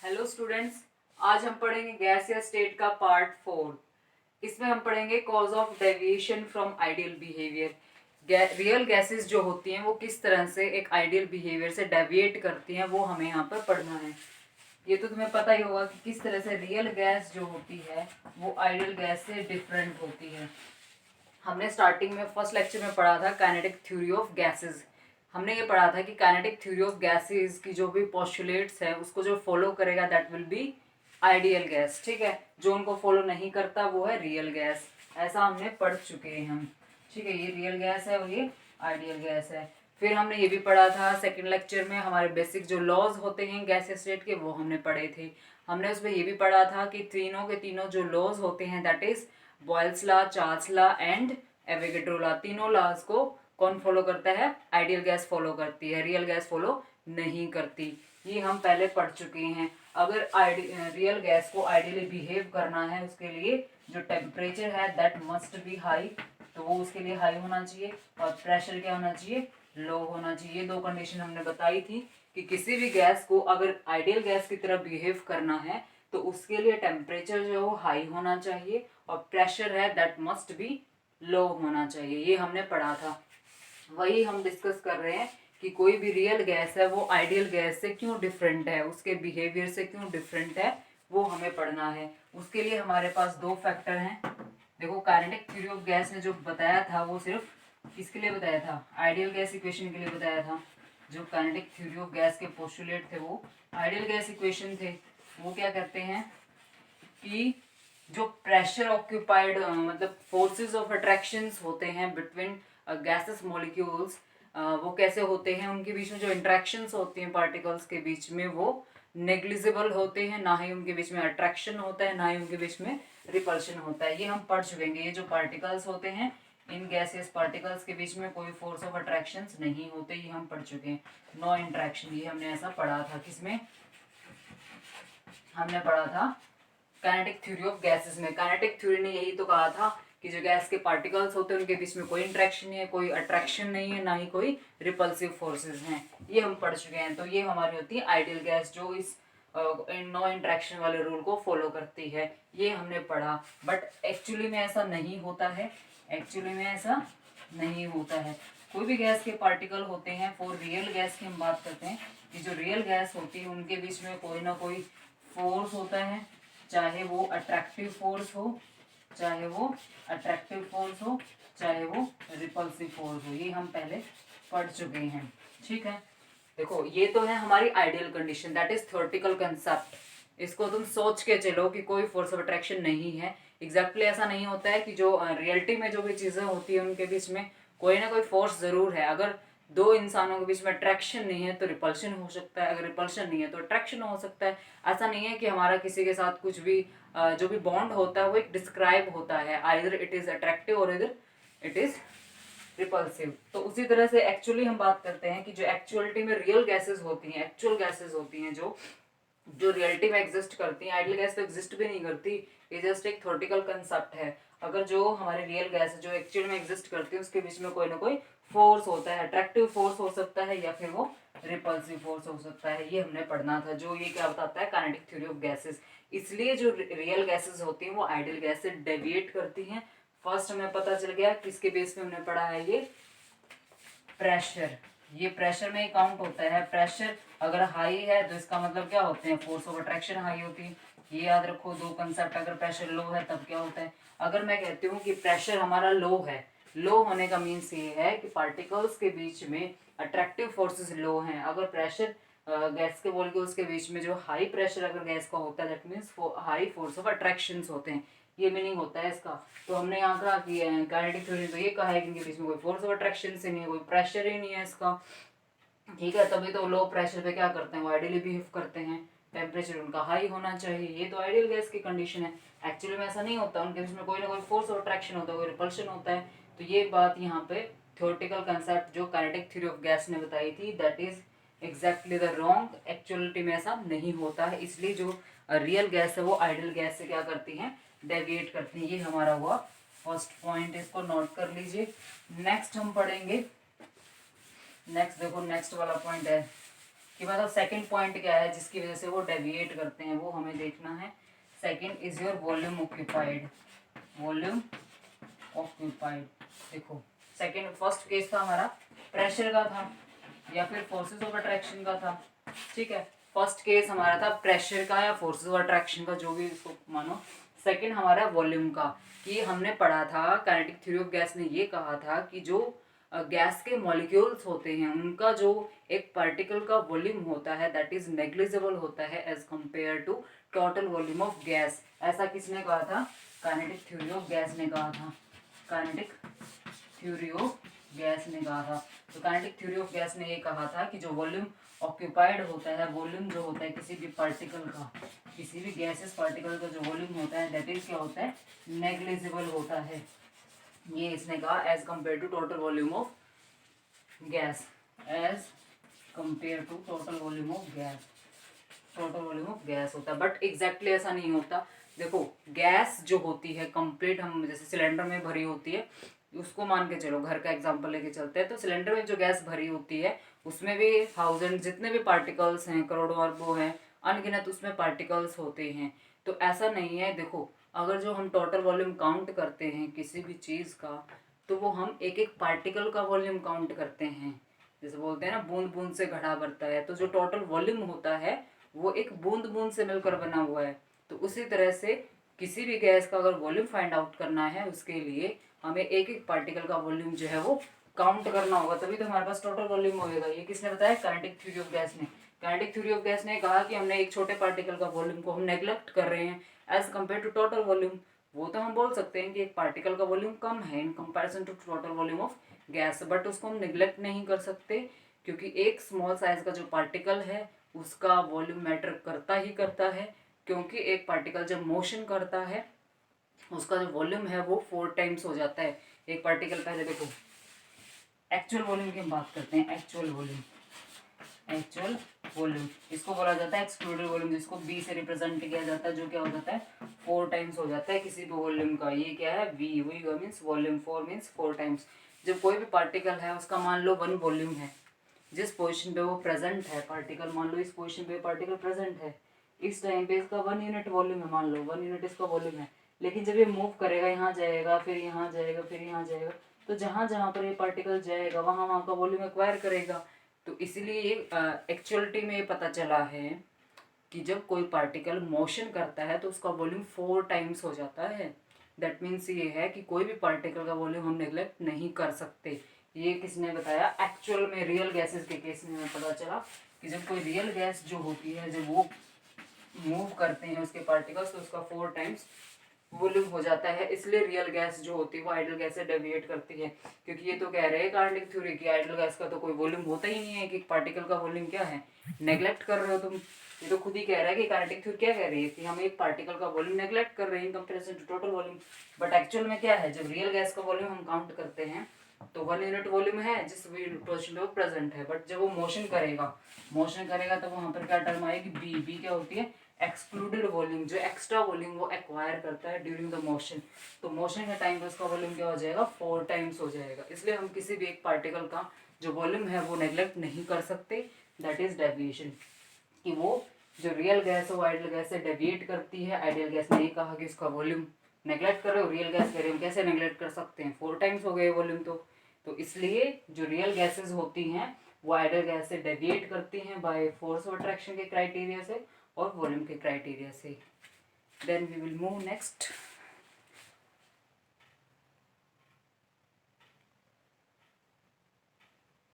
Hello students, आज हम पढ़ेंगे गैस या स्टेट का पार्ट 4। इसमें हम पढ़ेंगे cause of deviation from ideal behaviour. Real gases जो होती हैं वो किस तरह से एक आइडियल बिहेवियर से डेविएट करती हैं, वो हमें यहाँ पर पढ़ना है। ये तो तुम्हें पता ही होगा कि किस तरह से रियल गैस जो होती है वो आइडियल गैस से डिफरेंट होती है। हमने स्टार्टिंग में फर्स्ट लेक्चर में पढ़ा था काइनेटिक थ्योरी ऑफ गैसेस। हमने ये पढ़ा था कि काइनेटिक थ्योरी ऑफ गैसेस की जो भी पोस्टुलेट्स है उसको जो फॉलो करेगा that will be ideal gas. ठीक है, जो उनको फॉलो नहीं करता वो है रियल गैस। ऐसा हमने पढ़ चुके हैं हम। ठीक है, ये रियल गैस है और ये आइडियल गैस है। फिर हमने ये भी पढ़ा था सेकंड लेक्चर में, हमारे बेसिक जो लॉज होते हैं गैस स्टेट के वो हमने पढ़े थे। हमने उसमें ये भी पढ़ा था कि तीनों के तीनों जो लॉज होते हैं that is Boyle's law, Charles law and Avogadro law, तीनों लॉज को कौन फॉलो करता है? आइडियल गैस फॉलो करती है, रियल गैस फॉलो नहीं करती। ये हम पहले पढ़ चुके हैं। अगर रियल गैस को आइडियली बिहेव करना है उसके लिए जो टेम्परेचर है दैट मस्ट बी हाई, तो वो उसके लिए हाई होना चाहिए और प्रेशर क्या होना चाहिए? लो होना चाहिए। ये दो कंडीशन हमने बताई थी कि किसी भी गैस को अगर आइडियल गैस की तरह बिहेव करना है तो उसके लिए टेम्परेचर जो है हाई होना चाहिए और प्रेशर है दैट मस्ट बी लो होना चाहिए। ये हमने पढ़ा था। वही हम डिस्कस कर रहे हैं कि कोई भी रियल गैस है वो आइडियल गैस से क्यों डिफरेंट है, उसके बिहेवियर से क्यों डिफरेंट है, वो हमें पढ़ना है। उसके लिए हमारे पास दो फैक्टर हैं। देखो, काइनेटिक थ्योरी ऑफ गैस ने जो बताया था वो सिर्फ किसके लिए बताया था? आइडियल गैस इक्वेशन के लिए बताया था। जो काइनेटिक थ्योरी ऑफ गैस के पोस्टुलेट थे वो आइडियल गैस इक्वेशन थे। वो क्या कहते हैं कि जो प्रेशर ऑक्यूपाइड मतलब फोर्सेस ऑफ अट्रैक्शंस होते हैं बिटवीन गैसेस मॉलिक्यूल्स, वो कैसे होते हैं, उनके बीच में जो इंट्रैक्शंस होती हैं पार्टिकल्स के बीच में वो नेग्लिजिबल होते हैं। ना ही उनके बीच में अट्रैक्शन होता है, ना ही उनके बीच में रिपल्शन होता है। ये हम पढ़ चुके हैं। ये जो पार्टिकल्स होते हैं इन गैसेस पार्टिकल्स के बीच में कोई फोर्स ऑफ अट्रैक्शंस नहीं होते, ये हम पढ़ चुके हैं। नो इंट्रैक्शन, ये हमने ऐसा पढ़ा था। किसमें हमने पढ़ा था? काइनेटिक थ्योरी ऑफ गैसेस में। काइनेटिक थ्योरी ने यही तो कहा था कि जो गैस के पार्टिकल्स होते हैं उनके बीच में कोई इंट्रैक्शन नहीं है, कोई अट्रैक्शन नहीं है, ना ही कोई रिपल्सिव फोर्सेस हैं। ये हम पढ़ चुके हैं। तो ये हमारी होती है आइडियल गैस जो इस नो इंट्रैक्शन वाले रूल को फॉलो करती है। ये हमने पढ़ा। बट एक्चुअली में ऐसा नहीं होता है। एक्चुअली में ऐसा नहीं होता है। कोई भी गैस के पार्टिकल होते हैं, फॉर रियल गैस की हम बात करते हैं कि जो रियल गैस होती है उनके बीच में कोई ना कोई फोर्स होता है, चाहे वो अट्रैक्टिव फोर्स हो, चाहे वो अट्रैक्टिव फोर्स हो, चाहे वो रिपल्सिव फोर्स हो। ये हम पहले पढ़ चुके हैं। ठीक है, देखो ये तो है हमारी ideal condition, that is theoretical concept. इसको तुम सोच के चलो कि कोई फोर्स ऑफ अट्रैक्शन नहीं है। एग्जैक्टली ऐसा नहीं होता है कि जो रियलिटी में जो भी चीज़ें होती है उनके बीच में कोई ना कोई फोर्स जरूर है। अगर दो इंसानों के बीच में अट्रैक्शन नहीं है तो रिपल्शन हो सकता है, अगर रिपल्शन नहीं है तो अट्रैक्शन हो सकता है। ऐसा नहीं है कि हमारा किसी के साथ कुछ भी जो भी बॉन्ड होता है वो एक डिस्क्राइब होता है, आइदर इट इज अट्रैक्टिव और इधर इट इज रिपल्सिव। तो उसी तरह से एक्चुअली हम बात करते हैं कि जो एक्चुअलिटी में रियल गैसेस होती हैं, एक्चुअल गैसेस होती हैं जो जो रियलिटी में एग्जिस्ट करती हैं। आइडियल गैस तो एग्जिस्ट भी नहीं करती, ये जस्ट एक थ्योरेटिकल कंसेप्ट है। अगर जो हमारे रियल गैस है जो एक्चुअल में एग्जिस्ट करती है उसके बीच में कोई ना कोई फोर्स होता है, अट्रैक्टिव फोर्स हो सकता है या फिर वो रिपल्सिव फोर्स हो सकता है। ये हमने पढ़ना था। जो ये क्या बताता है? Kinetic theory of gases. इसलिए जो रियल गैसेस होती हैं वो आइडियल गैस से डेविएट करती हैं। फर्स्ट हमें पता चल गया किसके बेस पे हमने पढ़ा है, ये प्रेशर। ये प्रेशर में ही काउंट होता है। प्रेशर अगर हाई है तो इसका मतलब क्या होते हैं? फोर्स ऑफ अट्रैक्शन हाई होती है। ये याद रखो दो कंसेप्ट। अगर प्रेशर लो है तब क्या होता है? अगर मैं कहती हूँ कि प्रेशर हमारा लो है, लो होने का मीन्स ये है कि पार्टिकल्स के बीच में अट्रैक्टिव फोर्सेस लो हैं। अगर प्रेशर गैस के मॉलिक्यूल्स के बीच में जो हाई प्रेशर अगर गैस का होता है that means high force of attraction होते हैं। ये मीनिंग होता है इसका। तो हमने यहाँ कहा कि काइनेटिक थ्योरी तो ये कहा है कि इनके बीच में कोई फोर्स ऑफ अट्रैक्शन से नहीं है, कोई प्रेशर ही नहीं है इसका। ठीक है, तभी तो लो प्रेशर पे क्या करते हैं? वो आइडियली बिहेव करते हैं, टेम्परेचर उनका हाई होना चाहिए। ये तो आइडियल गैस की कंडीशन है। एक्चुअली में ऐसा नहीं होता, उनके बीच में कोई ना कोई फोर्स ऑफ अट्रैक्शन होता है, कोई रिपल्शन होता है। तो ये बात यहाँ पे थ्योरेटिकल कंसेप्ट जो काइनेटिक थ्योरी ऑफ गैस ने बताई थी that is exactly the wrong. Actuality में ऐसा नहीं होता है। इसलिए जो रियल गैस है वो आइडियल गैस से क्या करती हैं? डेविएट करती हैं। ये हमारा हुआ फर्स्ट पॉइंट, इसको नोट कर लीजिए। नेक्स्ट हम पढ़ेंगे। नेक्स्ट देखो, नेक्स्ट वाला पॉइंट है कि मतलब सेकंड पॉइंट क्या है जिसकी वजह से वो डेविएट करते हैं, वो हमें देखना है। Second is your volume occupied, volume occupied. देखो सेकंड, फर्स्ट केस था हमारा प्रेशर का था या फिर फोर्सेस ऑफ अट्रैक्शन का था, ठीक है। फर्स्ट केस हमारा था प्रेशर का या फोर्सेस ऑफ अट्रैक्शन का, जो भी इसको मानो। सेकंड हमारा वॉल्यूम का, कि हमने पढ़ा था काइनेटिक थ्योरी ऑफ गैस ने ये कहा था कि जो गैस के मॉलिक्यूल्स होते हैं उनका जो एक पार्टिकल का वॉल्यूम होता है दैट इज नेग्लिजिबल होता है as compare to total volume of gas. ऐसा किसने कहा था? काइनेटिक थ्योरी ऑफ गैस ने कहा था, काइनेटिक थ्योरी ऑफ गैस ने कहा था। तो काइनेटिक थ्योरी ऑफ गैस ने ये कहा था कि जो वॉल्यूम ऑक्यूपाइड होता है, वॉल्यूम जो होता है किसी भी पार्टिकल का, किसी भी गैसेस पार्टिकल का जो वॉल्यूम होता है दैट इज क्या होता है? नेग्लिजिबल होता है। ये इसने कहा as compare to total volume of gas, as compare to total volume of gas, total volume of gas होता है। बट एग्जैक्टली ऐसा नहीं होता। देखो गैस जो होती है कंप्लीट, हम जैसे सिलेंडर में भरी होती है, उसको मान के चलो, घर का एग्जांपल लेके चलते हैं, तो सिलेंडर में जो गैस भरी होती है उसमें भी 1000 जितने भी पार्टिकल्स हैं, करोड़ों अरबों हैं, अनगिनत उसमें पार्टिकल्स होते हैं। तो ऐसा नहीं है। देखो अगर जो हम टोटल वॉल्यूम काउंट करते हैं किसी भी चीज़ का, तो वो हम एक एक पार्टिकल का वॉल्यूम काउंट करते हैं। जैसे बोलते हैं ना बूंद बूंद से घड़ा भरता है, तो जो टोटल वॉल्यूम होता है वो एक बूंद बूंद से मिलकर बना हुआ है। तो उसी तरह से किसी भी गैस का अगर वॉल्यूम फाइंड आउट करना है उसके लिए हमें एक एक पार्टिकल का वॉल्यूम जो है वो काउंट करना होगा, तभी तो हमारे पास टोटल वॉल्यूम होगा। ये किसने बताया? काइनेटिक थ्योरी ऑफ गैस ने। काइनेटिक थ्योरी ऑफ गैस ने कहा कि हमने एक छोटे पार्टिकल का वॉल्यूम को हम नेग्लेक्ट कर रहे हैं as compare to total volume. वो तो हम बोल सकते हैं कि एक पार्टिकल का वॉल्यूम कम है in comparison to total volume of gas, but उसको हम निगलेक्ट नहीं कर सकते, क्योंकि एक स्मॉल साइज का जो पार्टिकल है उसका वॉल्यूम मैटर करता ही करता है। क्योंकि एक पार्टिकल जब मोशन करता है उसका जो वॉल्यूम है वो 4 टाइम्स हो जाता है। एक पार्टिकल, पहले देखो एक्चुअल वॉल्यूम की हम बात करते हैं। एक्चुअल वॉल्यूम, एक्चुअल वॉल्यूम इसको बोला जाता है एक्सक्लूडेड वॉल्यूम, जिसको बी से रिप्रेजेंट किया जाता है, जो क्या हो जाता है 4 टाइम्स हो जाता है किसी भी वॉल्यूम का। ये क्या है? V, V means volume, 4 means 4 times. जब कोई भी पार्टिकल है उसका मान लो 1 वॉल्यूम है, जिस पोजीशन पे वो प्रेजेंट है पार्टिकल, मान लो इस पोजीशन पे पार्टिकल प्रेजेंट है, इस टाइम पे इसका 1 यूनिट वॉल्यूम है, मान लो 1 यूनिट इसका वॉल्यूम है। लेकिन जब ये मूव करेगा, यहाँ जाएगा, फिर यहाँ जाएगा, फिर यहाँ जाएगा, तो जहाँ जहाँ पर ये पार्टिकल जाएगा वहाँ वहाँ का वॉल्यूम एक्वायर करेगा। तो इसीलिए एक्चुअलिटी में ये पता चला है कि जब कोई पार्टिकल मोशन करता है तो उसका वॉल्यूम 4 टाइम्स हो जाता है। दैट मीन्स ये है कि कोई भी पार्टिकल का वॉल्यूम हम नेग्लेक्ट नहीं कर सकते। ये किसने बताया? एक्चुअल में रियल गैसेस के केस में हमें पता चला कि जब कोई रियल गैस जो होती है, जब वो मूव करते हैं उसके पार्टिकल्स, तो उसका 4 टाइम्स वॉल्यूम हो जाता है। इसलिए रियल गैस जो होती है वो आइडियल गैस से डेविएट करती है, क्योंकि ये तो कह रहे हैं काइनेटिक थ्योरी की आइडियल गैस का तो कोई वॉल्यूम होता ही नहीं है, कि पार्टिकल का वॉल्यूम क्या है? नेग्लेक्ट कर रहे हो तुम। ये तो खुद ही कह रहा है कि काइनेटिक थ्योरी क्या कह रही है कि हम एक पार्टिकल का वॉल्यूम नेग्लेक्ट कर रहे हैं in comparison to total volume. But actual में क्या है? जब रियल गैस का वॉल्यूम हम काउंट करते हैं तो 1 यूनिट वॉल्यूम है जिस पोजीशन पे वो प्रेजेंट है। बट जब वो मोशन करेगा तो वहां पर क्या टर्म आएगी? बी। बी क्या होती है? एक्सक्लूडेड वॉल्यूम, जो एक्स्ट्रा वॉल्यूम वो एक्वायर करता है ड्यूरिंग द मोशन। तो मोशन के टाइम पे उसका वॉल्यूम क्या हो जाएगा? 4 टाइम्स हो जाएगा। इसलिए हम किसी भी एक पार्टिकल का जो वॉल्यूम है वो नेग्लेक्ट नहीं कर सकते। दैट इज डेविएशन, कि वो जो रियल गैस है वो आइडियल गैस से डेविएट करती है। आइडियल गैस ने ये कहा कि उसका वॉल्यूम नेग्लेक्ट कर रहे हो, रियल गैस कह रहे हो कैसे नेग्लेक्ट कर सकते हैं? 4 टाइम्स हो गए वॉल्यूम। तो इसलिए जो रियल गैसेस होती हैं वो आइडियल गैस से डेविएट करती हैं बाय फोर्स ऑफ अट्रैक्शन के क्राइटेरिया से और वॉल्यूम के क्राइटेरिया से। Then we will move next.